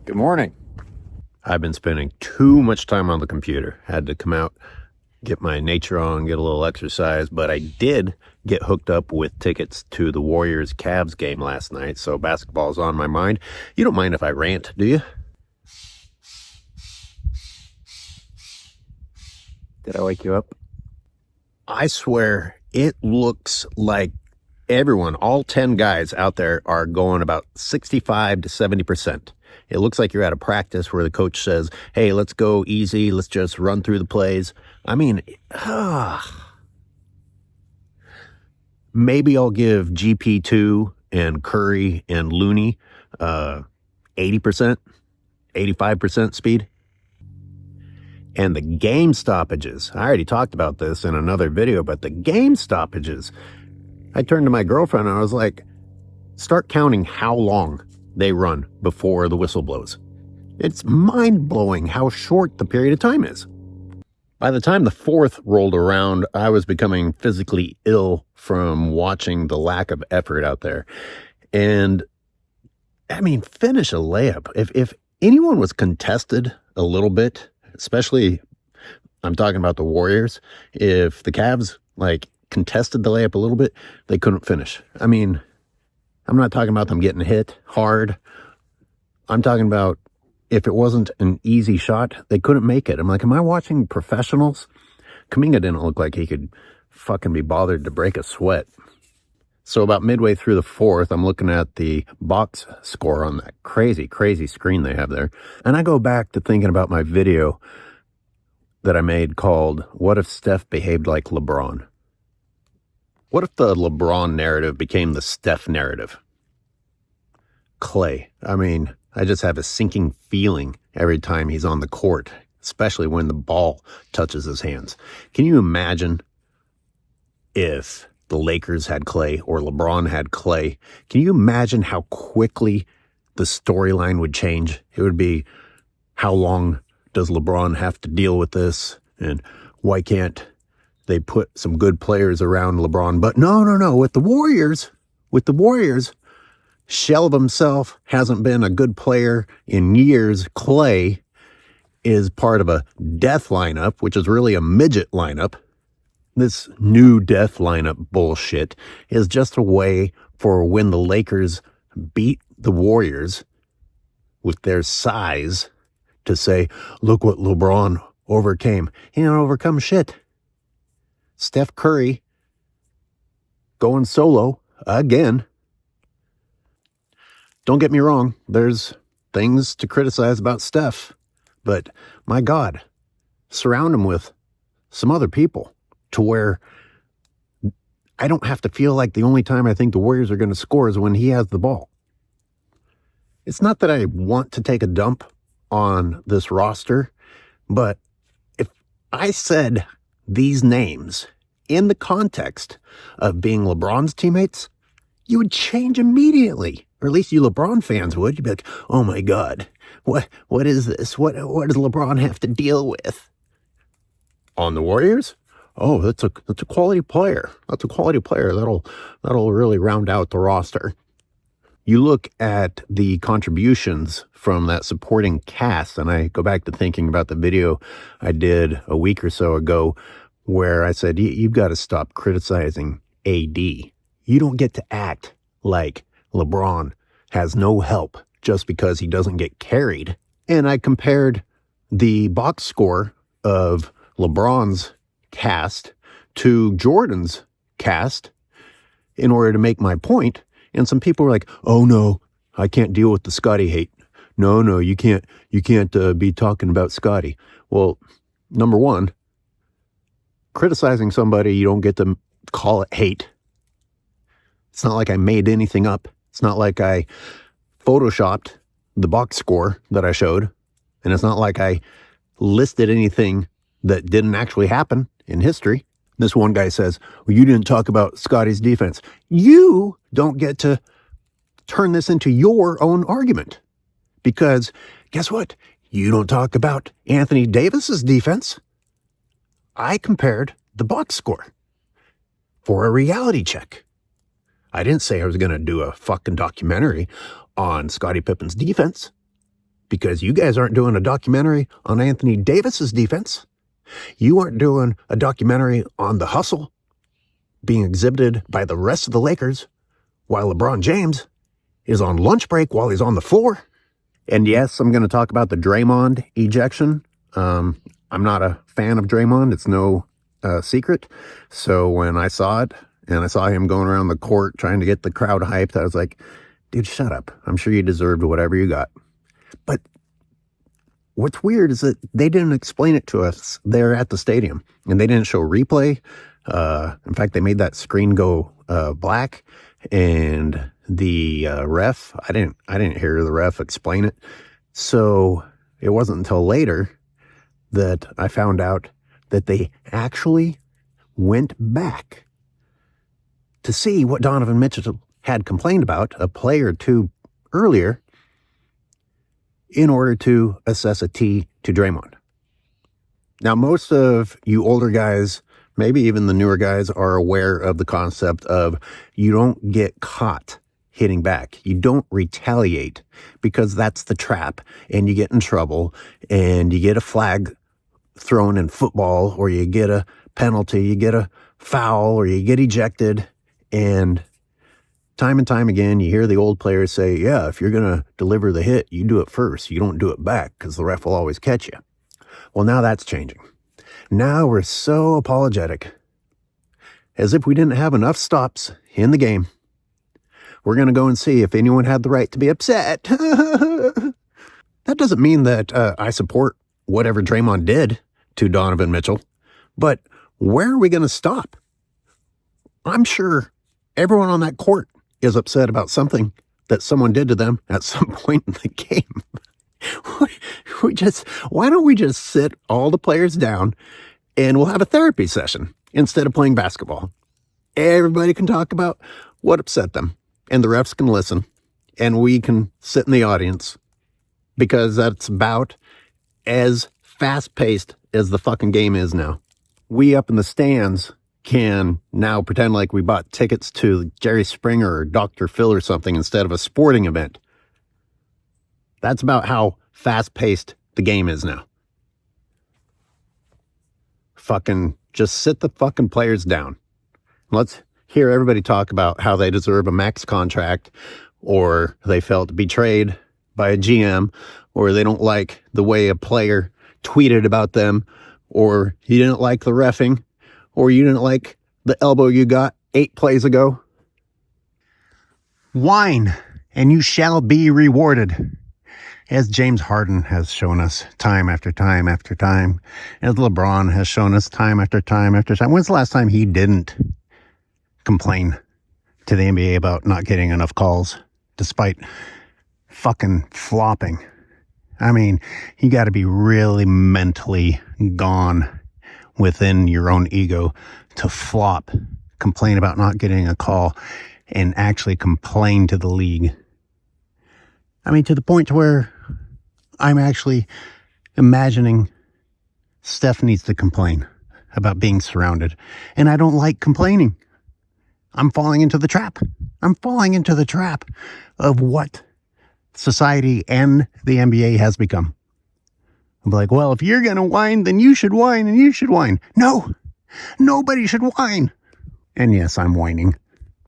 Good morning. I've been spending too much time on the computer. Had to come out, get my nature on, get a little exercise, but I did get hooked up with tickets to the Warriors-Cavs game last night, so basketball's on my mind. You don't mind if I rant, do you? Did I wake you up? I swear, it looks like everyone, all 10 guys out there are going about 65 to 70%. It looks like you're at a practice where the coach says, hey, let's go easy. Let's just run through the plays. I mean, maybe I'll give GP2 and Curry and Looney 80%, 85% speed. And the game stoppages, I already talked about this in another video, but the game stoppages, I turned to my girlfriend and I was like, start counting how long they run before the whistle blows. It's mind-blowing how short the period of time is. By the time the fourth rolled around, I was becoming physically ill from watching the lack of effort out there. And, I mean, finish a layup. If anyone was contested a little bit, especially, I'm talking about the Warriors, if the Cavs, contested the layup a little bit, they couldn't finish. I mean, I'm not talking about them getting hit hard. I'm talking about if it wasn't an easy shot, they couldn't make it. I'm like, am I watching professionals? Kuminga didn't look like he could fucking be bothered to break a sweat. So about midway through the fourth, I'm looking at the box score on that crazy, crazy screen they have there. And I go back to thinking about my video that I made called, What If Steph Behaved Like LeBron? What if the LeBron narrative became the Steph narrative? Klay. I mean, I just have a sinking feeling every time he's on the court, especially when the ball touches his hands. Can you imagine if the Lakers had Klay or LeBron had Klay? Can you imagine how quickly the storyline would change? It would be, how long does LeBron have to deal with this? And why can't they put some good players around LeBron? But no. With the Warriors, shell of himself, hasn't been a good player in years. Klay is part of a death lineup, which is really a midget lineup. This new death lineup bullshit is just a way for when the Lakers beat the Warriors with their size to say, look what LeBron overcame. He didn't overcome shit. Steph Curry going solo again. Don't get me wrong, there's things to criticize about Steph, but my God, surround him with some other people to where I don't have to feel like the only time I think the Warriors are going to score is when he has the ball. It's not that I want to take a dump on this roster, but if I said these names in the context of being LeBron's teammates, you would change immediately. Or at least you LeBron fans would. You'd be like, oh my God, what is this? What does LeBron have to deal with? On the Warriors? Oh, that's a quality player. That's a quality player. That'll really round out the roster. You look at the contributions from that supporting cast, and I go back to thinking about the video I did a week or so ago where I said, you've got to stop criticizing AD. You don't get to act like LeBron has no help just because he doesn't get carried. And I compared the box score of LeBron's cast to Jordan's cast in order to make my point. And some people were like, oh no, I can't deal with the Scotty hate. No, you can't be talking about Scotty. Well, number one, criticizing somebody, you don't get to call it hate. It's not like I made anything up. It's not like I photoshopped the box score that I showed. And it's not like I listed anything that didn't actually happen in history. This one guy says, well, you didn't talk about Scotty's defense. You don't get to turn this into your own argument. Because guess what? You don't talk about Anthony Davis's defense. I compared the box score for a reality check. I didn't say I was going to do a fucking documentary on Scottie Pippen's defense. because you guys aren't doing a documentary on Anthony Davis's defense. You aren't doing a documentary on the hustle being exhibited by the rest of the Lakers while LeBron James is on lunch break while he's on the floor. And yes, I'm going to talk about the Draymond ejection. I'm not a fan of Draymond. It's no secret. So when I saw it and I saw him going around the court trying to get the crowd hyped, I was like, dude, shut up. I'm sure you deserved whatever you got. But what's weird is that they didn't explain it to us there at the stadium, and they didn't show replay. In fact, they made that screen go black, and the ref, I didn't hear the ref explain it. So it wasn't until later that I found out that they actually went back to see what Donovan Mitchell had complained about a play or two earlier in order to assess a T to Draymond. Now, most of you older guys, maybe even the newer guys, are aware of the concept of you don't get caught hitting back. You don't retaliate, because that's the trap, and you get in trouble, and you get a flag thrown in football, or you get a penalty, you get a foul, or you get ejected. And time and time again, you hear the old players say, yeah, if you're going to deliver the hit, you do it first. You don't do it back, because the ref will always catch you. Well, now that's changing. Now we're so apologetic, as if we didn't have enough stops in the game. We're going to go and see if anyone had the right to be upset. That doesn't mean that I support whatever Draymond did to Donovan Mitchell, but where are we going to stop? I'm sure everyone on that court is upset about something that someone did to them at some point in the game. Why don't we just sit all the players down and we'll have a therapy session instead of playing basketball? Everybody can talk about what upset them, and the refs can listen, and we can sit in the audience, because that's about as fast-paced as the fucking game is now. We up in the stands can now pretend like we bought tickets to Jerry Springer or Dr. Phil or something instead of a sporting event. That's about how fast-paced the game is now. Fucking just sit the fucking players down. Let's hear everybody talk about how they deserve a max contract, or they felt betrayed by a GM, or they don't like the way a player tweeted about them, or you didn't like the reffing, or you didn't like the elbow you got 8 plays ago. Whine, and you shall be rewarded. As James Harden has shown us time after time after time, as LeBron has shown us time after time after time. When's the last time he didn't complain to the NBA about not getting enough calls, despite fucking flopping? I mean, you got to be really mentally gone within your own ego to flop, complain about not getting a call, and actually complain to the league. I mean, to the point to where I'm actually imagining Steph needs to complain about being surrounded. And I don't like complaining. I'm falling into the trap. I'm falling into the trap of what society and the NBA has become. I'm like, well, if you're going to whine, then you should whine, and you should whine. No, nobody should whine. And yes, I'm whining.